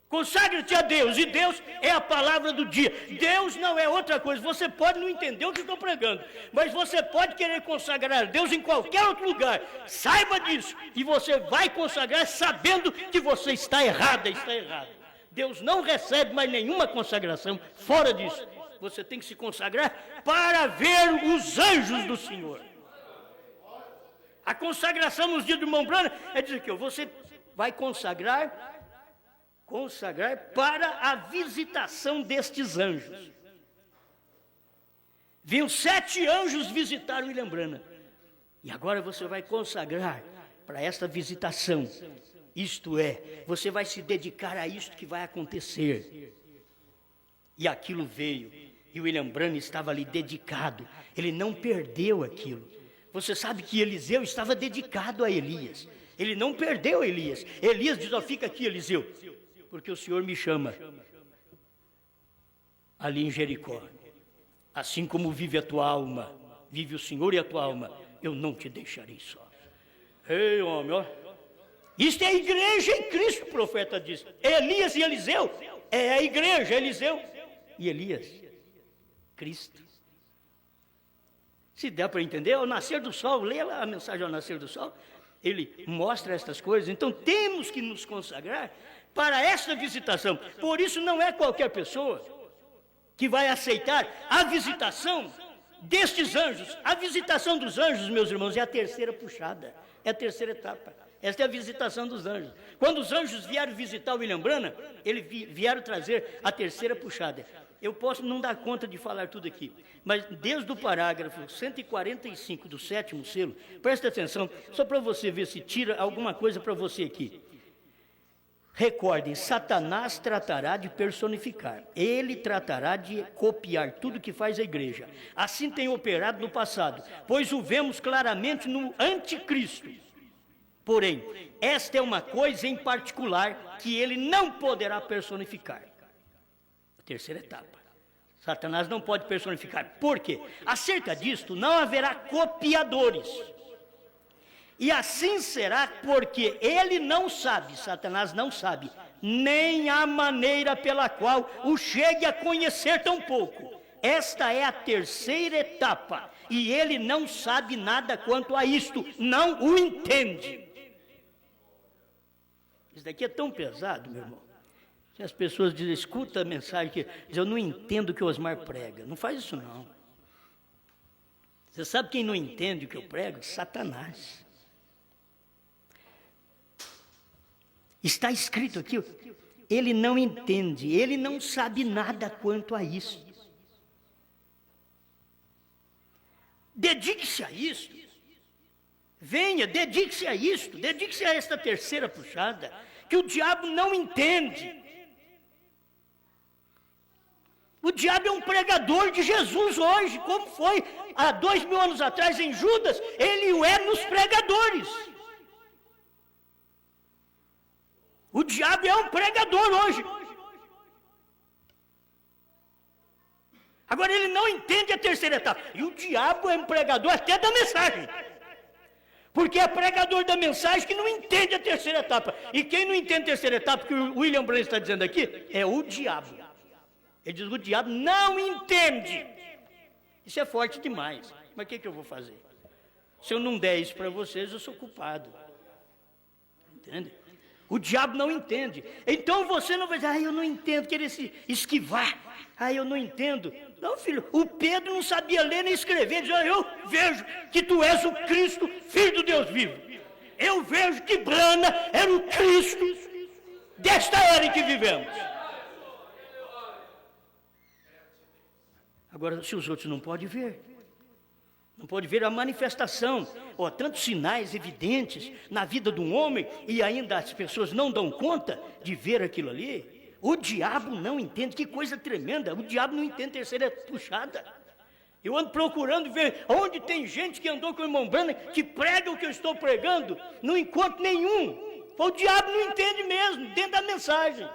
Speaker 2: Consagra-te a Deus, e Deus é a palavra do dia. Deus não é outra coisa. Você pode não entender o que estou pregando, mas você pode querer consagrar a Deus em qualquer outro lugar. Saiba disso, e você vai consagrar sabendo que você está errada, está errado. Deus não recebe mais nenhuma consagração fora disso. Você tem que se consagrar para ver os anjos do Senhor. A consagração nos dias do irmão Branham é dizer que você vai consagrar para a visitação destes anjos. Vinham 7 anjos visitar o William Branham. E agora você vai consagrar para esta visitação. Isto é, você vai se dedicar a isto que vai acontecer. E aquilo veio. E o William Branham estava ali dedicado. Ele não perdeu aquilo. Você sabe que Eliseu estava dedicado a Elias. Ele não perdeu Elias. Elias diz: ó, fica aqui, Eliseu, porque o Senhor me chama ali em Jericó. Assim como vive a tua alma, vive o Senhor e a tua alma, eu não te deixarei só. Ei, homem, ó. Isto é a igreja em Cristo, o profeta diz. Elias e Eliseu é a igreja, Eliseu e Elias, Cristo. Se der para entender, ao nascer do sol, leia lá a mensagem ao nascer do sol, ele mostra estas coisas. Então temos que nos consagrar para esta visitação. Por isso não é qualquer pessoa que vai aceitar a visitação destes anjos. A visitação dos anjos, meus irmãos, é a terceira puxada, é a terceira etapa. Esta é a visitação dos anjos. Quando os anjos vieram visitar o William Branham, eles vieram trazer a terceira puxada. Eu posso não dar conta de falar tudo aqui, mas desde o parágrafo 145 do 7º selo, presta atenção, só para você ver se tira alguma coisa para você aqui. Recordem, Satanás tratará de personificar. Ele tratará de copiar tudo que faz a igreja. Assim tem operado no passado, pois o vemos claramente no anticristo. Porém, esta é uma coisa em particular que ele não poderá personificar. A terceira etapa. Satanás não pode personificar. Por quê? Acerca disto, não haverá copiadores. E assim será porque ele não sabe, Satanás não sabe, nem a maneira pela qual o chegue a conhecer tão pouco. Esta é a terceira etapa, e ele não sabe nada quanto a isto, não o entende. Isso daqui é tão pesado, meu irmão. Se as pessoas dizem, escuta a mensagem, que diz, eu não entendo o que o Osmar prega. Não faz isso não. Você sabe quem não entende o que eu prego? Satanás. Está escrito aqui, ele não entende, ele não sabe nada quanto a isso. Dedique-se a isso. Venha, dedique-se a isto, dedique-se a esta terceira puxada, que o diabo não entende. O diabo é um pregador de Jesus hoje, como foi há 2000 anos atrás em Judas, ele o é nos pregadores. O diabo é um pregador hoje. Agora ele não entende a terceira etapa. E o diabo é um pregador até da mensagem. Porque é pregador da mensagem que não entende a terceira etapa. E quem não entende a terceira etapa, que o William Branham está dizendo aqui, é o diabo. Ele diz, o diabo não entende. Isso é forte demais. Mas o que eu vou fazer? Se eu não der isso para vocês, eu sou culpado. Entende? O diabo não entende. Então você não vai dizer, eu não entendo, querer se esquivar. Eu não entendo. Não, filho, o Pedro não sabia ler nem escrever. Diz, eu vejo que tu és o Cristo, filho do Deus vivo. Eu vejo que Branham era o Cristo desta era em que vivemos. Agora, se os outros não podem ver, não pode ver a manifestação, tantos sinais evidentes na vida de um homem, e ainda as pessoas não dão conta de ver aquilo ali. O diabo não entende, que coisa tremenda, o diabo não entende terceira puxada. Eu ando procurando ver onde tem gente que andou com o irmão Branham, que prega o que eu estou pregando, não encontro nenhum. O diabo não entende mesmo, dentro da mensagem.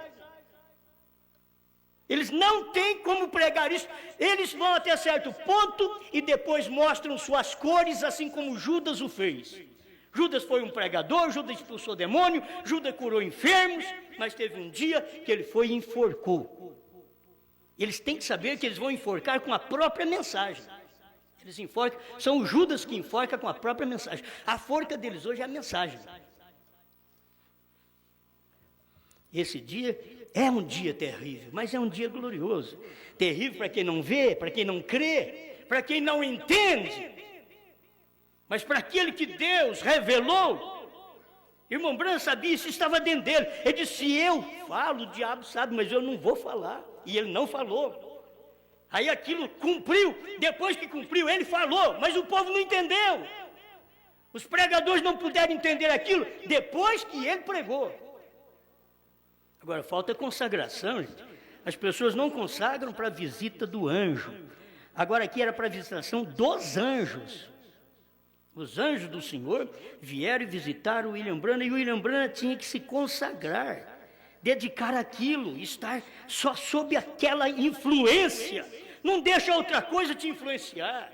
Speaker 2: Eles não têm como pregar isso. Eles vão até certo ponto e depois mostram suas cores, assim como Judas o fez. Judas foi um pregador, Judas expulsou demônio, Judas curou enfermos, mas teve um dia que ele foi e enforcou. Eles têm que saber que eles vão enforcar com a própria mensagem. Eles enforcam, são os Judas que enforcam com a própria mensagem. A forca deles hoje é a mensagem. Esse dia é um dia terrível, mas é um dia glorioso. Terrível para quem não vê, para quem não crê, para quem não entende. Mas para aquele que Deus revelou, irmão Branham sabia, isso estava dentro dele. Ele disse, se eu falo, o diabo sabe, mas eu não vou falar. E ele não falou. Aí aquilo cumpriu, depois que cumpriu, ele falou, mas o povo não entendeu. Os pregadores não puderam entender aquilo, depois que ele pregou. Agora, falta consagração, gente. As pessoas não consagram para a visita do anjo. Agora aqui era para a visitação dos anjos. Os anjos do Senhor vieram e visitaram o William Branham, e o William Branham tinha que se consagrar, dedicar aquilo, estar só sob aquela influência. Não deixa outra coisa te influenciar.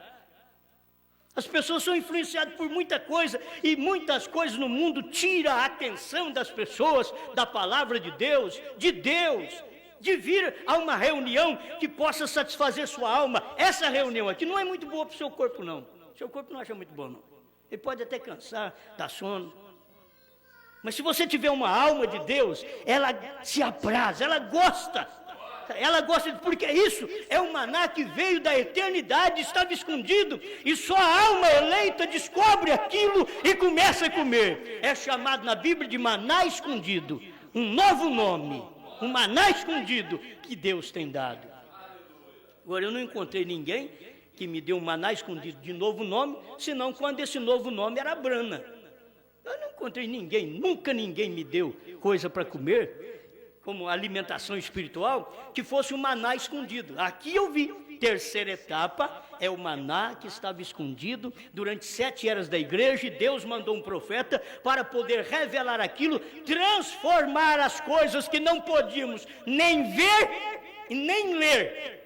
Speaker 2: As pessoas são influenciadas por muita coisa, e muitas coisas no mundo tiram a atenção das pessoas, da palavra de Deus, de vir a uma reunião que possa satisfazer sua alma. Essa reunião aqui não é muito boa para o seu corpo, não. Seu corpo não acha muito bom, não. Ele pode até cansar, dar sono. Mas se você tiver uma alma de Deus, ela se apraz, ela gosta, porque isso é um maná que veio da eternidade, estava escondido, e só a alma eleita descobre aquilo e começa a comer. É chamado na Bíblia de maná escondido, um novo nome, um maná escondido que Deus tem dado. Agora, eu não encontrei ninguém que me deu um maná escondido de novo nome, senão quando esse novo nome era Brana. Eu não encontrei ninguém, nunca ninguém me deu coisa para comer, como alimentação espiritual, que fosse um maná escondido. Aqui eu vi, terceira etapa, é o maná que estava escondido durante 7 eras da igreja, e Deus mandou um profeta para poder revelar aquilo, transformar as coisas que não podíamos nem ver e nem ler.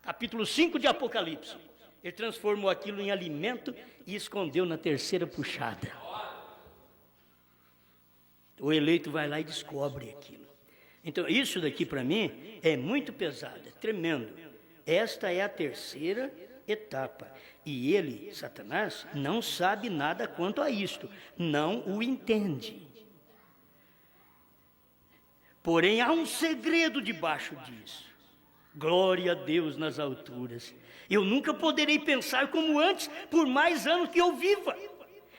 Speaker 2: Capítulo 5 de Apocalipse. Ele transformou aquilo em alimento e escondeu na terceira puxada. O eleito vai lá e descobre aquilo. Então, isso daqui para mim é muito pesado, é tremendo. Esta é a terceira etapa. E ele, Satanás, não sabe nada quanto a isto. Não o entende. Porém, há um segredo debaixo disso. Glória a Deus nas alturas. Eu nunca poderei pensar como antes, por mais anos que eu viva.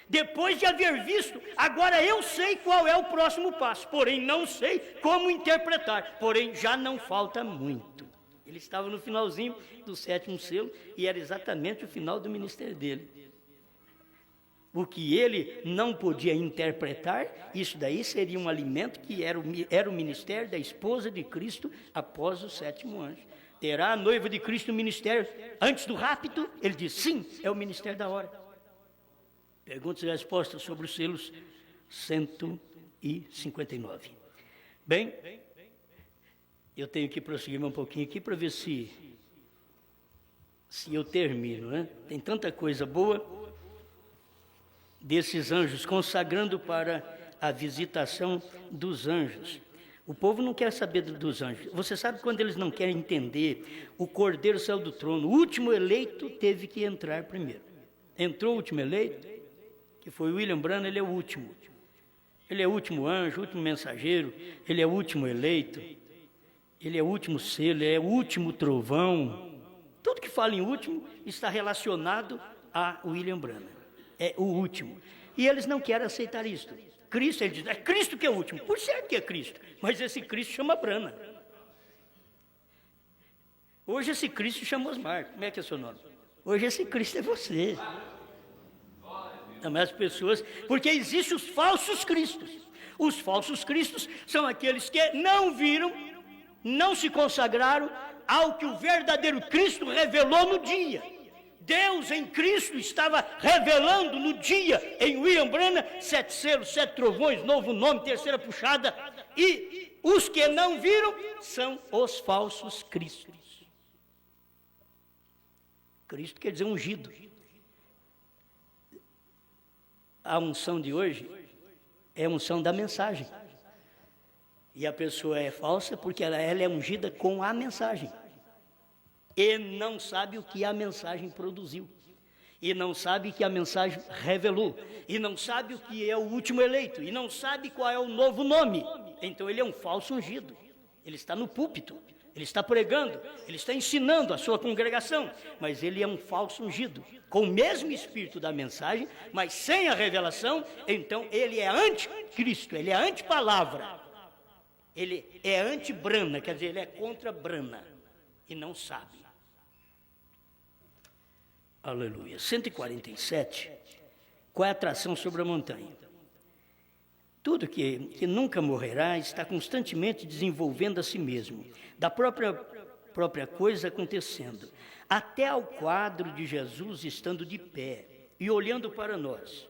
Speaker 2: Depois de haver visto, agora eu sei qual é o próximo passo, porém não sei como interpretar, porém já não falta muito. Ele estava no finalzinho do 7º selo e era exatamente o final do ministério dele. O que ele não podia interpretar, isso daí seria um alimento que era o ministério da esposa de Cristo após o 7º anjo. Terá a noiva de Cristo o ministério antes do rapto? Ele diz, sim, é o ministério da hora. Perguntas e respostas sobre os selos 159. Bem, eu tenho que prosseguir um pouquinho aqui para ver se eu termino, né? Tem tanta coisa boa desses anjos, consagrando para a visitação dos anjos. O povo não quer saber dos anjos. Você sabe quando eles não querem entender, o Cordeiro saiu do trono, o último eleito teve que entrar primeiro. Entrou o último eleito, que foi William Branham, ele é o último. Ele é o último anjo, o último mensageiro, ele é o último eleito, ele é o último selo, ele é o último trovão. Tudo que fala em último está relacionado a William Branham. É o último. E eles não querem aceitar isto. Cristo, ele diz, é Cristo que é o último. Por certo que é Cristo, mas esse Cristo chama Branham. Hoje esse Cristo chama Osmar. Como é que é o seu nome? Hoje esse Cristo é você. Também as pessoas, porque existem os falsos cristos. Os falsos cristos são aqueles que não viram, não se consagraram, ao que o verdadeiro Cristo revelou no dia. Deus em Cristo estava revelando no dia, em William Branham, 7 selos, 7 trovões, novo nome, terceira puxada, e os que não viram são os falsos cristos. Cristo quer dizer ungido. A unção de hoje é a unção da mensagem. E a pessoa é falsa porque ela é ungida com a mensagem. E não sabe o que a mensagem produziu. E não sabe que a mensagem revelou. E não sabe o que é o último eleito. E não sabe qual é o novo nome. Então ele é um falso ungido. Ele está no púlpito. Ele está pregando. Ele está ensinando a sua congregação. Mas ele é um falso ungido. Com o mesmo espírito da mensagem, mas sem a revelação. Então ele é anticristo. Ele é antipalavra. Ele é anti-Brana. Quer dizer, ele é contra Brana. E não sabe. Aleluia. 147. Qual é a atração sobre a montanha? Tudo que nunca morrerá está constantemente desenvolvendo a si mesmo, da própria coisa acontecendo, até ao quadro de Jesus estando de pé e olhando para nós.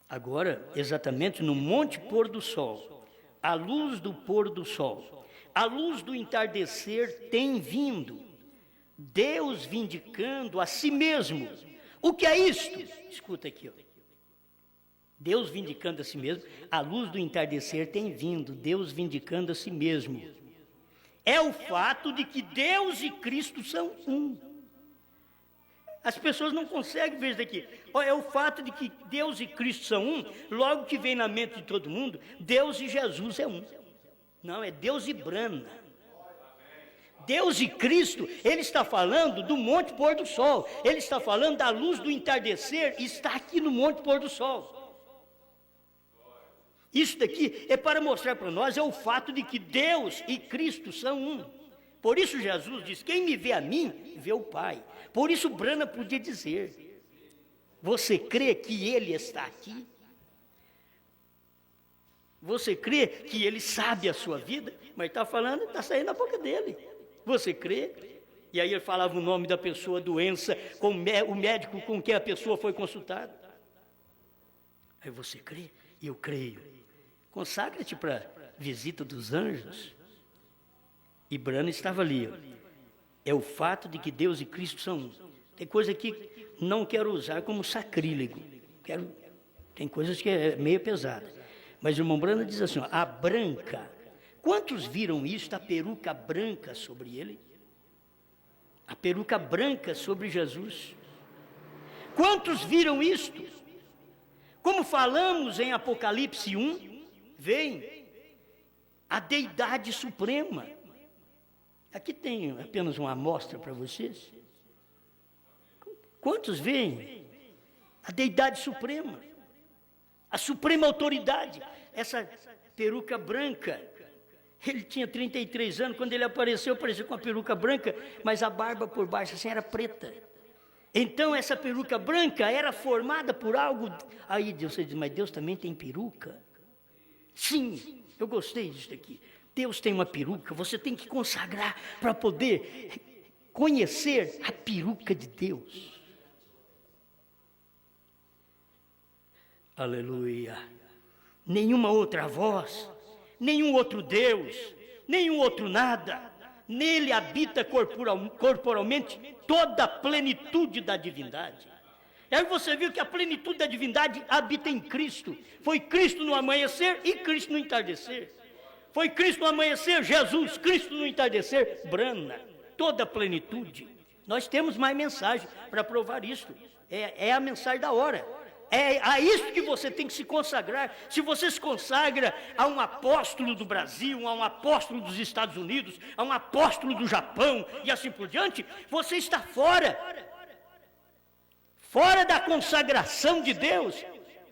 Speaker 2: Agora, exatamente no monte pôr do sol, a luz do pôr do sol, a luz do entardecer tem vindo, Deus vindicando a si mesmo. O que é isto? Escuta aqui, ó. Deus vindicando a si mesmo, a luz do entardecer tem vindo, Deus vindicando a si mesmo. É o fato de que Deus e Cristo são um. As pessoas não conseguem ver isso daqui. É o fato de que Deus e Cristo são um, logo que vem na mente de todo mundo, Deus e Jesus é um. Não, é Deus e Brana. Deus e Cristo, ele está falando do monte pôr do sol. Ele está falando da luz do entardecer, está aqui no monte pôr do sol. Isso daqui é para mostrar para nós, é o fato de que Deus e Cristo são um. Por isso Jesus diz, quem me vê a mim, vê o Pai. Por isso Brana podia dizer, você crê que ele está aqui? Você crê que ele sabe a sua vida? Mas está falando, está saindo da boca dele. Você crê? E aí ele falava o nome da pessoa, a doença, com o médico com quem a pessoa foi consultada. Aí você crê? E eu creio. Consagra-te para a visita dos anjos. E Brana estava ali. Ó. É o fato de que Deus e Cristo são um. Tem coisa que não quero usar como sacrílego. Tem coisas que é meio pesada. Mas o irmão Brana diz assim, ó, a branca. Quantos viram isto, a peruca branca sobre ele? A peruca branca sobre Jesus. Quantos viram isto? Como falamos em Apocalipse 1, vem a deidade suprema. Aqui tem apenas uma amostra para vocês. Quantos veem a deidade suprema? A suprema autoridade. Essa peruca branca. Ele tinha 33 anos, quando ele apareceu com a peruca branca, mas a barba por baixo assim era preta. Então essa peruca branca era formada por algo. Aí você diz, mas Deus também tem peruca? Sim, eu gostei disso aqui. Deus tem uma peruca, você tem que consagrar para poder conhecer a peruca de Deus. Aleluia. Nenhuma outra voz, nenhum outro Deus, nenhum outro nada. Nele habita corporalmente toda a plenitude da divindade. E aí você viu que a plenitude da divindade habita em Cristo. Foi Cristo no amanhecer e Cristo no entardecer. Foi Cristo no amanhecer, Jesus, Cristo no entardecer, Brana. Toda a plenitude. Nós temos mais mensagem para provar isso. É a mensagem da hora. É a isso que você tem que se consagrar. Se você se consagra a um apóstolo do Brasil, a um apóstolo dos Estados Unidos, a um apóstolo do Japão e assim por diante, você está fora da consagração de Deus.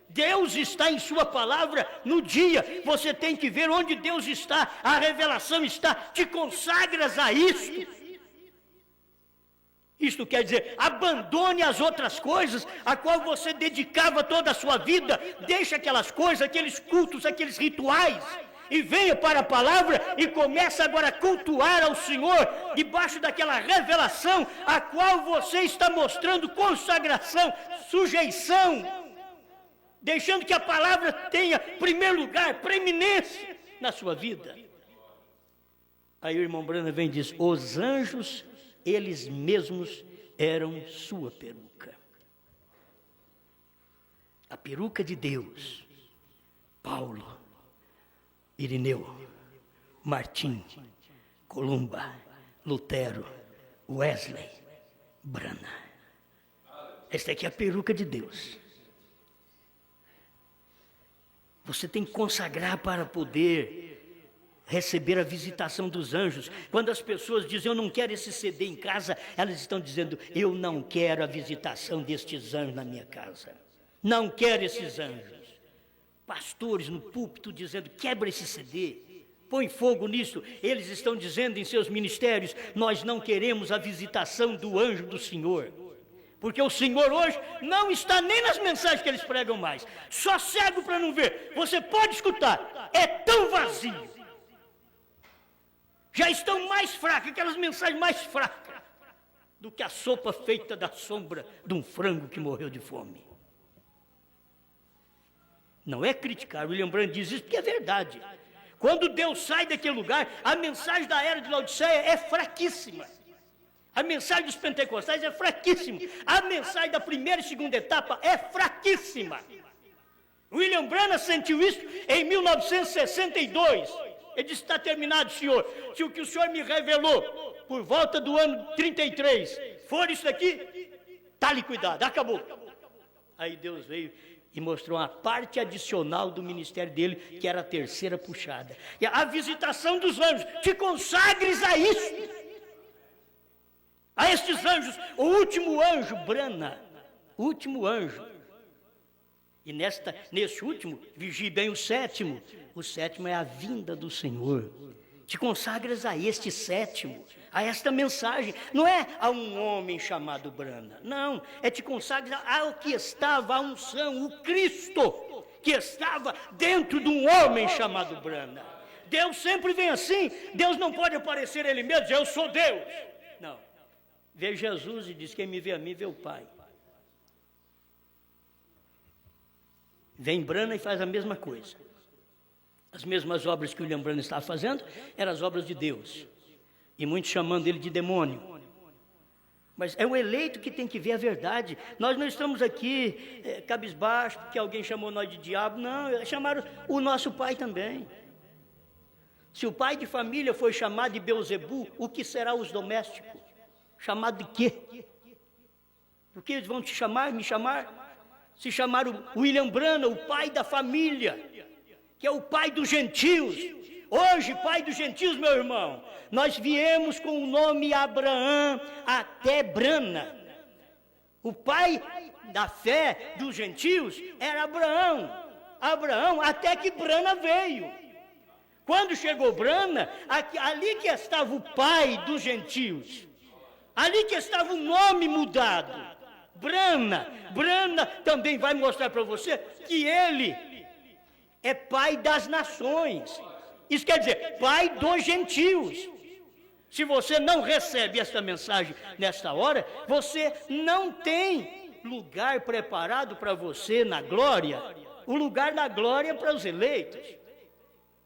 Speaker 2: Deus está em sua palavra no dia. Você tem que ver onde Deus está, a revelação está. Te consagras a isso. Isto quer dizer, abandone as outras coisas a qual você dedicava toda a sua vida. Deixa aquelas coisas, aqueles cultos, aqueles rituais. e venha para a palavra e comece agora a cultuar ao Senhor, debaixo daquela revelação, a qual você está mostrando consagração, sujeição, deixando que a palavra tenha primeiro lugar, preeminência na sua vida. Aí o irmão Branham vem e diz: os anjos, eles mesmos eram sua peruca. A peruca de Deus. Paulo, Irineu, Martim, Columba, Lutero, Wesley, Branham. Esta aqui é a peruca de Deus. Você tem que consagrar para poder receber a visitação dos anjos. Quando as pessoas dizem: eu não quero esse CD em casa, elas estão dizendo: eu não quero a visitação destes anjos na minha casa. Não quero esses anjos. Pastores no púlpito dizendo: quebra esse CD, põe fogo nisso. Eles estão dizendo em seus ministérios: nós não queremos a visitação do anjo do Senhor. Porque o Senhor hoje não está nem nas mensagens que eles pregam mais. Só cego para não ver. Você pode escutar, é tão vazio. Já estão mais fracas, aquelas mensagens mais fracas do que a sopa feita da sombra de um frango que morreu de fome. Não é criticar, William Branham diz isso porque é verdade. Quando Deus sai daquele lugar, a mensagem da era de Laodiceia é fraquíssima. A mensagem dos pentecostais é fraquíssima. A mensagem da primeira e segunda etapa é fraquíssima. William Branham sentiu isso em 1962. Ele disse: está terminado, senhor. Se o que o senhor me revelou por volta do ano 33 for isso daqui, tá-lhe cuidado, acabou. Aí Deus veio e mostrou uma parte adicional do ministério dele, que era a terceira puxada. E a visitação dos anjos. Te consagres a isso. A estes anjos. O último anjo, Branham. O último anjo. E nesse último, vigie bem o sétimo. O sétimo é a vinda do Senhor. Te consagras a este sétimo, a esta mensagem. Não é a um homem chamado Branham. Não, é te consagras ao que estava a unção, o Cristo, que estava dentro de um homem chamado Branham. Deus sempre vem assim. Deus não pode aparecer ele mesmo, dizer: eu sou Deus. Não. Vê Jesus e diz: quem me vê a mim, vê o Pai. Vem Branham e faz a mesma coisa. As mesmas obras que o William Branham estava fazendo eram as obras de Deus. E muitos chamando ele de demônio. Mas é o eleito que tem que ver a verdade. Nós não estamos aqui cabisbaixo porque alguém chamou nós de diabo. Não, chamaram o nosso pai também. Se o pai de família foi chamado de Beuzebu, o que será os domésticos? Chamado de quê? Por que eles vão te chamar, me chamar? Se chamaram William Branham, o pai da família, que é o pai dos gentios. Hoje, pai dos gentios, meu irmão, nós viemos com o nome Abraão até Branham. O pai da fé dos gentios era Abraão. Abraão, até que Branham veio. Quando chegou Branham, ali que estava o pai dos gentios. Ali que estava o nome mudado. Branham também vai mostrar para você que ele é pai das nações. Isso quer dizer, pai dos gentios. Se você não recebe esta mensagem nesta hora, você não tem lugar preparado para você na glória. O lugar na glória é para os eleitos.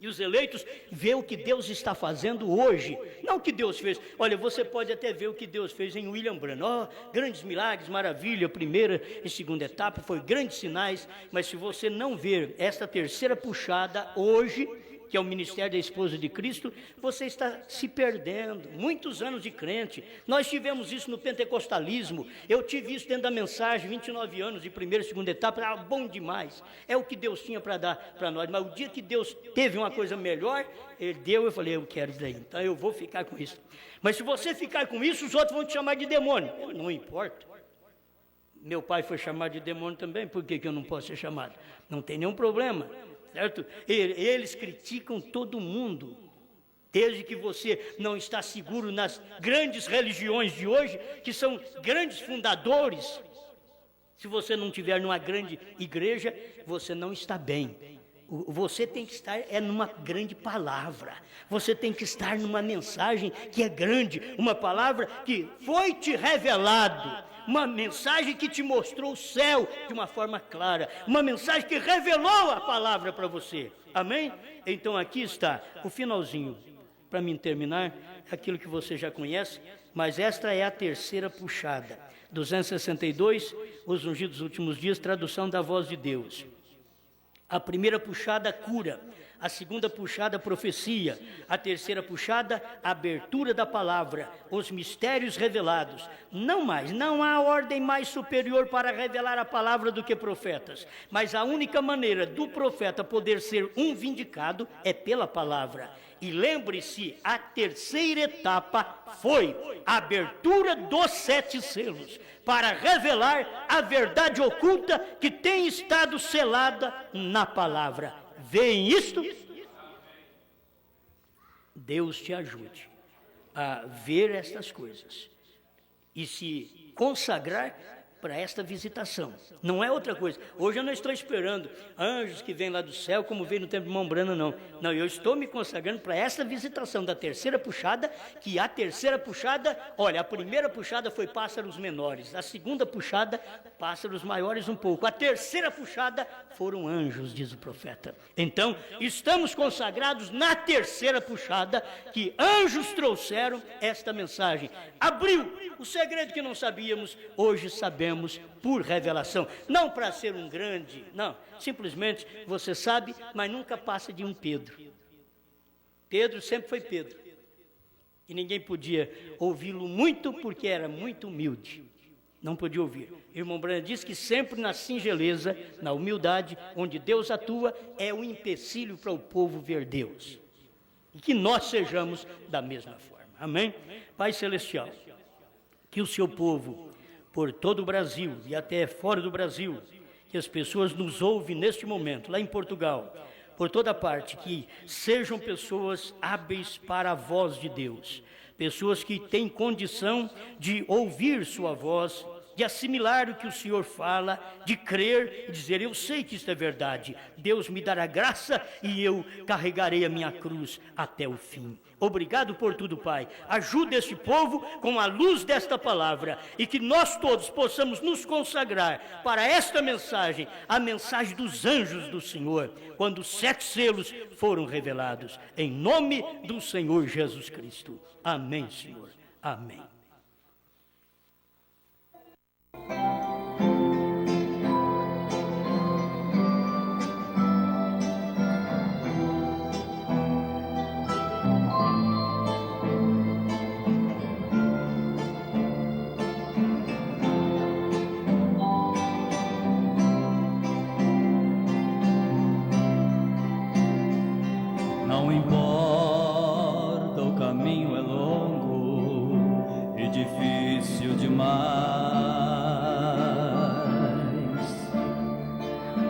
Speaker 2: E os eleitos vê o que Deus está fazendo hoje, não o que Deus fez. Olha, você pode até ver o que Deus fez em William Branham. Grandes milagres, maravilha, primeira e segunda etapa, foi grandes sinais. Mas se você não ver esta terceira puxada hoje, que é o ministério da esposa de Cristo, você está se perdendo. Muitos anos de crente. Nós tivemos isso no pentecostalismo. Eu tive isso dentro da mensagem, 29 anos de primeira e segunda etapa, era bom demais. É o que Deus tinha para dar para nós. Mas o dia que Deus teve uma coisa melhor, Ele deu, eu falei: eu quero isso daí, então eu vou ficar com isso. Mas se você ficar com isso, os outros vão te chamar de demônio. Não importa. Meu pai foi chamado de demônio também, por que eu não posso ser chamado? Não tem nenhum problema. Certo? Eles criticam todo mundo, desde que você não está seguro nas grandes religiões de hoje, que são grandes fundadores. Se você não estiver numa grande igreja, você não está bem. Você tem que estar numa grande palavra. Você tem que estar numa mensagem que é grande, uma palavra que foi te revelado, uma mensagem que te mostrou o céu de uma forma clara, uma mensagem que revelou a palavra para você. Amém? Então aqui está o finalzinho. Para mim terminar, aquilo que você já conhece, mas esta é a terceira puxada. 262, os ungidos dos últimos dias, tradução da voz de Deus. A primeira puxada, cura. A segunda puxada, profecia. A terceira puxada, abertura da palavra. Os mistérios revelados. Não há ordem mais superior para revelar a palavra do que profetas. Mas a única maneira do profeta poder ser um vindicado é pela palavra. E lembre-se, a terceira etapa foi a abertura dos 7 selos, para revelar a verdade oculta que tem estado selada na palavra. Veem isto? Deus te ajude a ver estas coisas e se consagrar para esta visitação. Não é outra coisa. Hoje eu não estou esperando anjos que vêm lá do céu, como veio no tempo de Mombrana, não. Não, eu estou me consagrando para esta visitação da terceira puxada, que a terceira puxada, olha, a primeira puxada foi pássaros menores, a segunda puxada, pássaros maiores um pouco, a terceira puxada foram anjos, diz o profeta. Então, estamos consagrados na terceira puxada, que anjos trouxeram esta mensagem. Abriu o segredo que não sabíamos, hoje sabemos por revelação, não para ser um grande, não, simplesmente você sabe, mas nunca passa de um Pedro. Pedro sempre foi Pedro, e ninguém podia ouvi-lo muito, porque era muito humilde, não podia ouvir. Irmão Branham diz que sempre na singeleza, na humildade, onde Deus atua, é um empecilho para o povo ver Deus, e que nós sejamos da mesma forma, amém? Pai Celestial, que o seu povo, por todo o Brasil e até fora do Brasil, que as pessoas nos ouvem neste momento, lá em Portugal, por toda parte, que sejam pessoas hábeis para a voz de Deus, pessoas que têm condição de ouvir sua voz, de assimilar o que o Senhor fala, de crer e dizer, eu sei que isto é verdade, Deus me dará graça e eu carregarei a minha cruz até o fim. Obrigado por tudo, Pai. Ajuda este povo com a luz desta palavra e que nós todos possamos nos consagrar para esta mensagem, a mensagem dos anjos do Senhor, quando os 7 selos foram revelados. Em nome do Senhor Jesus Cristo. Amém, Senhor. Amém.
Speaker 3: Não importa, o caminho é longo e difícil demais,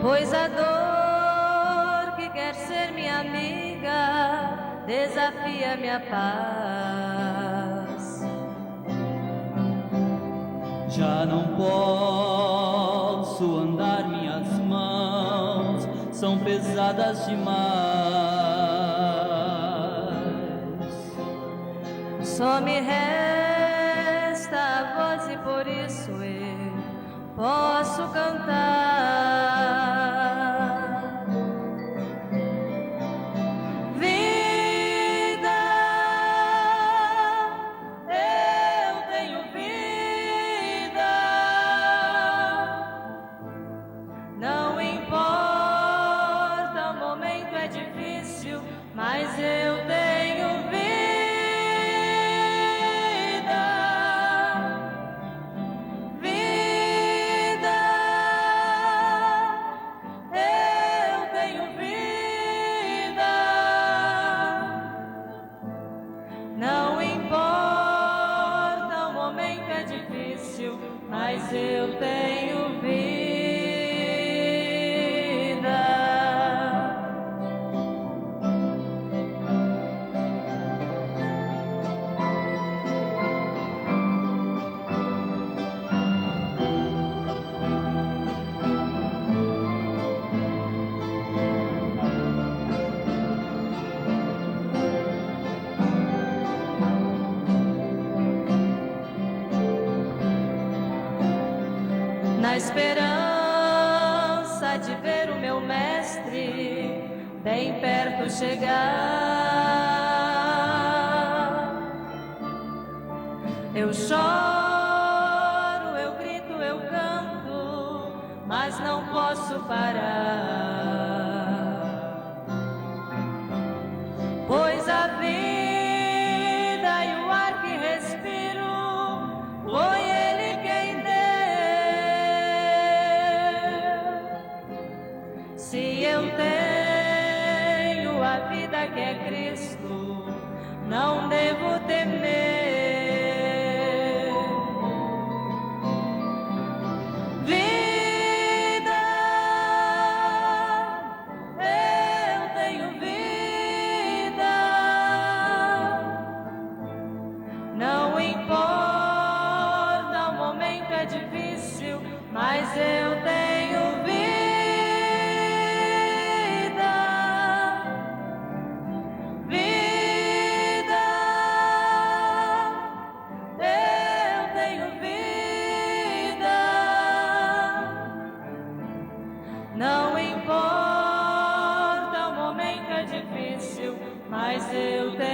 Speaker 4: pois a dor que quer ser minha amiga desafia minha paz.
Speaker 3: Já não posso andar, minhas mãos são pesadas demais.
Speaker 4: Só me resta a voz e por isso eu posso cantar. Vida, eu tenho vida. Não importa, o momento é difícil, mas eu tenho vida. Mas eu tenho vida. na esperança de ver o meu mestre bem perto chegar. Eu choro, eu grito, eu canto, mas não posso parar, pois a vida e o ar que respiro foi Ele quem deu. Se eu tenho a vida que é Cristo, não devo temer. Mas eu tenho vida, vida, eu tenho vida. Não importa o momento é difícil, mas eu tenho